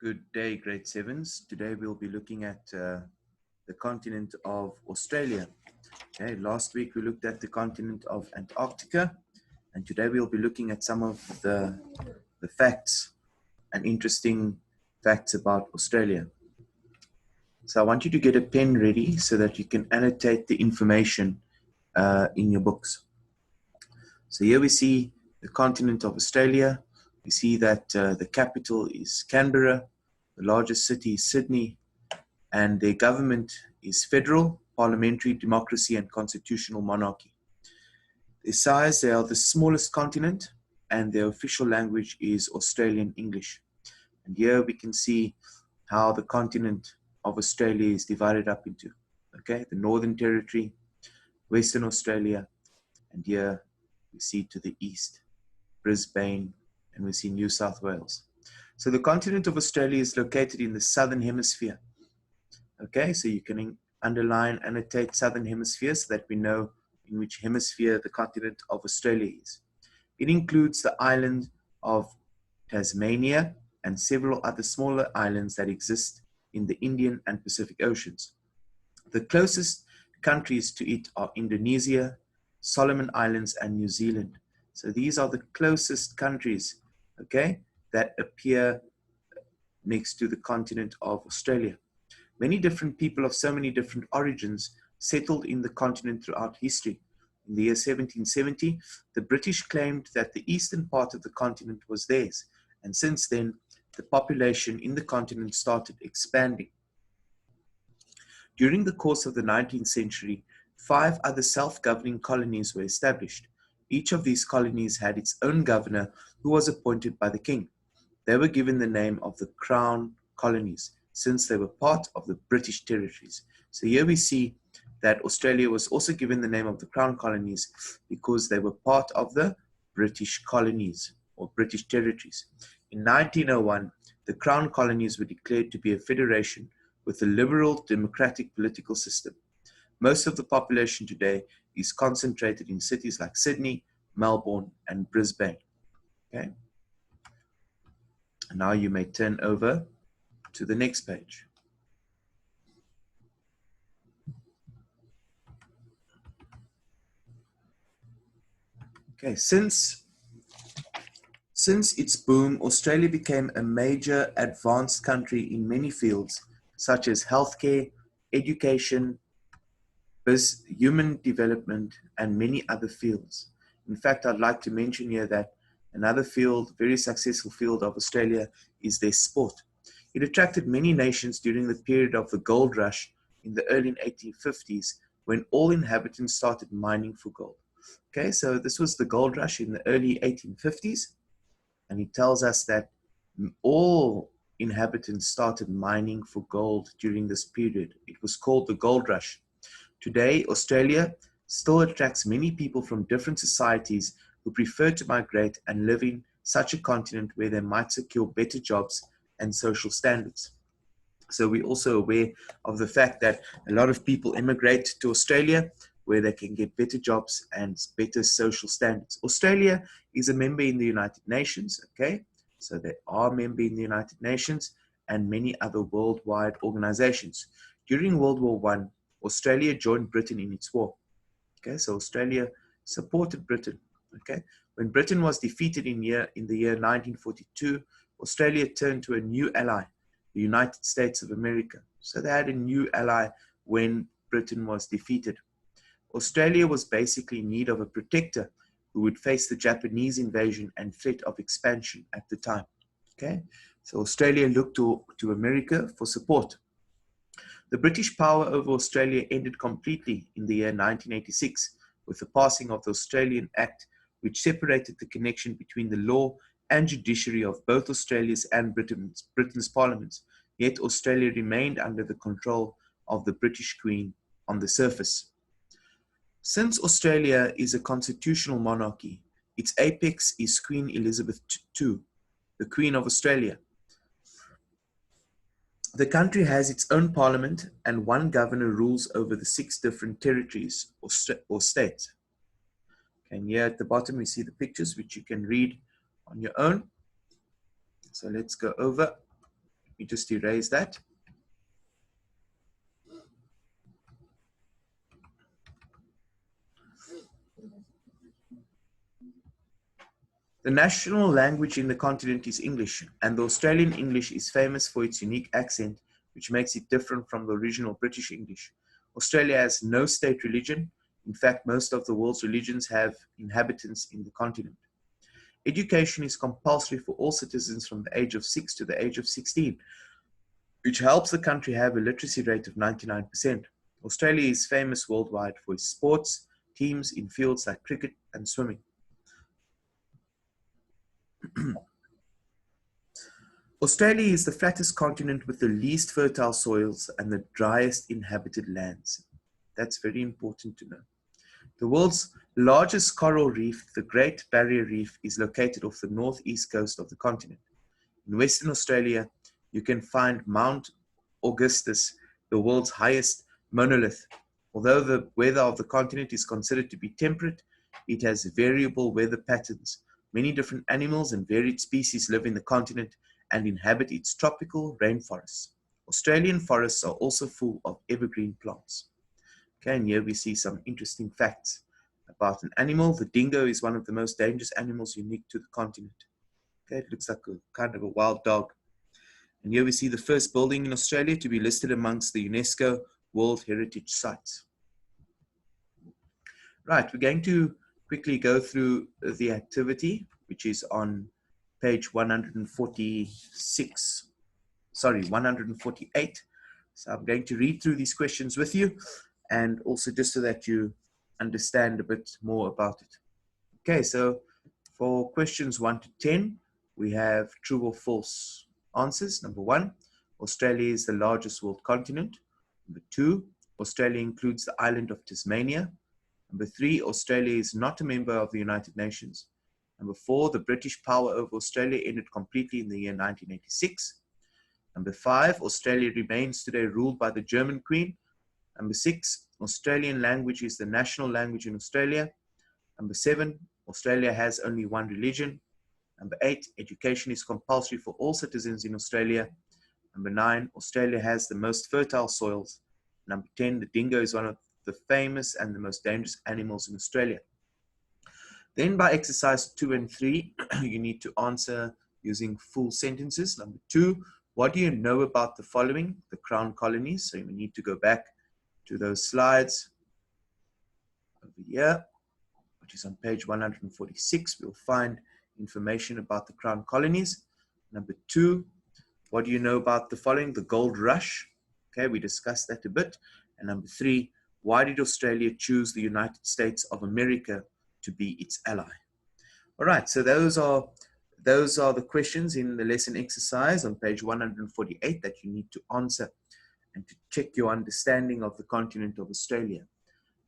Good day, grade sevens. Today we'll be looking at the continent of Australia. Okay, last week we looked at the continent of Antarctica, and today we'll be looking at some of the facts and interesting facts about Australia. So I want you to get a pen ready so that you can annotate the information in your books. So here we see the continent of Australia. We see that the capital is Canberra, the largest city is Sydney, and their government is federal, parliamentary democracy, and constitutional monarchy. Their size, they are the smallest continent, and their official language is Australian English. And here we can see how the continent of Australia is divided up into, okay, the Northern Territory, Western Australia, and here we see to the east, Brisbane, and we see New South Wales. So the continent of Australia is located in the Southern Hemisphere. Okay, so you can underline, annotate Southern Hemisphere so that we know in which hemisphere the continent of Australia is. It includes the island of Tasmania and several other smaller islands that exist in the Indian and Pacific Oceans. The closest countries to it are Indonesia, Solomon Islands, and New Zealand. So these are the closest countries, okay, that appear next to the continent of Australia. Many different people of so many different origins settled in the continent throughout history. In the year 1770, the British claimed that the eastern part of the continent was theirs, and since then, the population in the continent started expanding. During the course of the 19th century, 5 other self-governing colonies were established. Each of these colonies had its own governor who was appointed by the king. They were given the name of the Crown Colonies, since they were part of the British territories. So here we see that Australia was also given the name of the Crown Colonies because they were part of the British colonies or British territories. In 1901, the Crown Colonies were declared to be a federation with a liberal democratic political system. Most of the population today is concentrated in cities like Sydney, Melbourne, and Brisbane. Okay? And now you may turn over to the next page. Okay, since its boom, Australia became a major advanced country in many fields, such as healthcare, education, human development, and many other fields. In fact, I'd like to mention here that another field, very successful field of Australia, is their sport. It attracted many nations during the period of the gold rush in the early 1850s, when all inhabitants started mining for gold. Okay, so this was the gold rush in the early 1850s, and it tells us that all inhabitants started mining for gold during this period. It was called the gold rush. Today, Australia still attracts many people from different societies who prefer to migrate and live in such a continent where they might secure better jobs and social standards. So we're also aware of the fact that a lot of people immigrate to Australia where they can get better jobs and better social standards. Australia is a member in the United Nations, okay? So they are a member in the United Nations and many other worldwide organizations. During World War I, Australia joined Britain in its war. Okay, so Australia supported Britain. Okay, when Britain was defeated in the year 1942, Australia turned to a new ally, the United States of America. So they had a new ally when Britain was defeated. Australia was basically in need of a protector who would face the Japanese invasion and threat of expansion at the time. Okay, so Australia looked to America for support. The British power over Australia ended completely in the year 1986 with the passing of the Australian Act, which separated the connection between the law and judiciary of both Australia's and Britain's parliaments. Yet Australia remained under the control of the British Queen on the surface. Since Australia is a constitutional monarchy, its apex is Queen Elizabeth II, the Queen of Australia. The country has its own parliament and one governor rules over the 6 different territories or states. And here at the bottom we see the pictures which you can read on your own. So let's go over me just erase that. The national language in the continent is English, and the Australian English is famous for its unique accent, which makes it different from the original British English. Australia has no state religion. In fact, most of the world's religions have inhabitants in the continent. Education is compulsory for all citizens from the age of 6 to the age of 16, which helps the country have a literacy rate of 99%. Australia is famous worldwide for its sports teams in fields like cricket and swimming. Australia is the flattest continent with the least fertile soils and the driest inhabited lands. That's very important to know. The world's largest coral reef, the Great Barrier Reef, is located off the northeast coast of the continent. In Western Australia, you can find Mount Augustus, the world's highest monolith. Although the weather of the continent is considered to be temperate, it has variable weather patterns. Many different animals and varied species live in the continent and inhabit its tropical rainforests. Australian forests are also full of evergreen plants. Okay, and here we see some interesting facts about an animal. The dingo is one of the most dangerous animals unique to the continent. Okay, it looks like a kind of a wild dog. And here we see the first building in Australia to be listed amongst the UNESCO World Heritage Sites. Right, we're going to quickly go through the activity, which is on page 148. So I'm going to read through these questions with you, and also just so that you understand a bit more about it. Okay, so for questions 1 to 10, we have true or false answers. Number 1, Australia is the largest world continent. Number 2, Australia includes the island of Tasmania. Number 3, Australia is not a member of the United Nations. Number 4, the British power over Australia ended completely in the year 1986. Number 5, Australia remains today ruled by the German Queen. Number 6, Australian language is the national language in Australia. Number 7, Australia has only one religion. Number 8, education is compulsory for all citizens in Australia. Number 9, Australia has the most fertile soils. Number 10, the dingo is one of the famous and the most dangerous animals in Australia. Then by exercise 2 and 3, you need to answer using full sentences. Number 2, what do you know about the following? The Crown Colonies. So you need to go back to those slides over here, which is on page 146. We'll find information about the Crown Colonies. Number 2, what do you know about the following? The Gold Rush. Okay, we discussed that a bit. And number 3, why did Australia choose the United States of America to be its ally? All right, so those are the questions in the lesson exercise on page 148 that you need to answer and to check your understanding of the continent of Australia.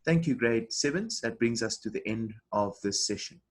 Thank you, grade 7s. That brings us to the end of this session.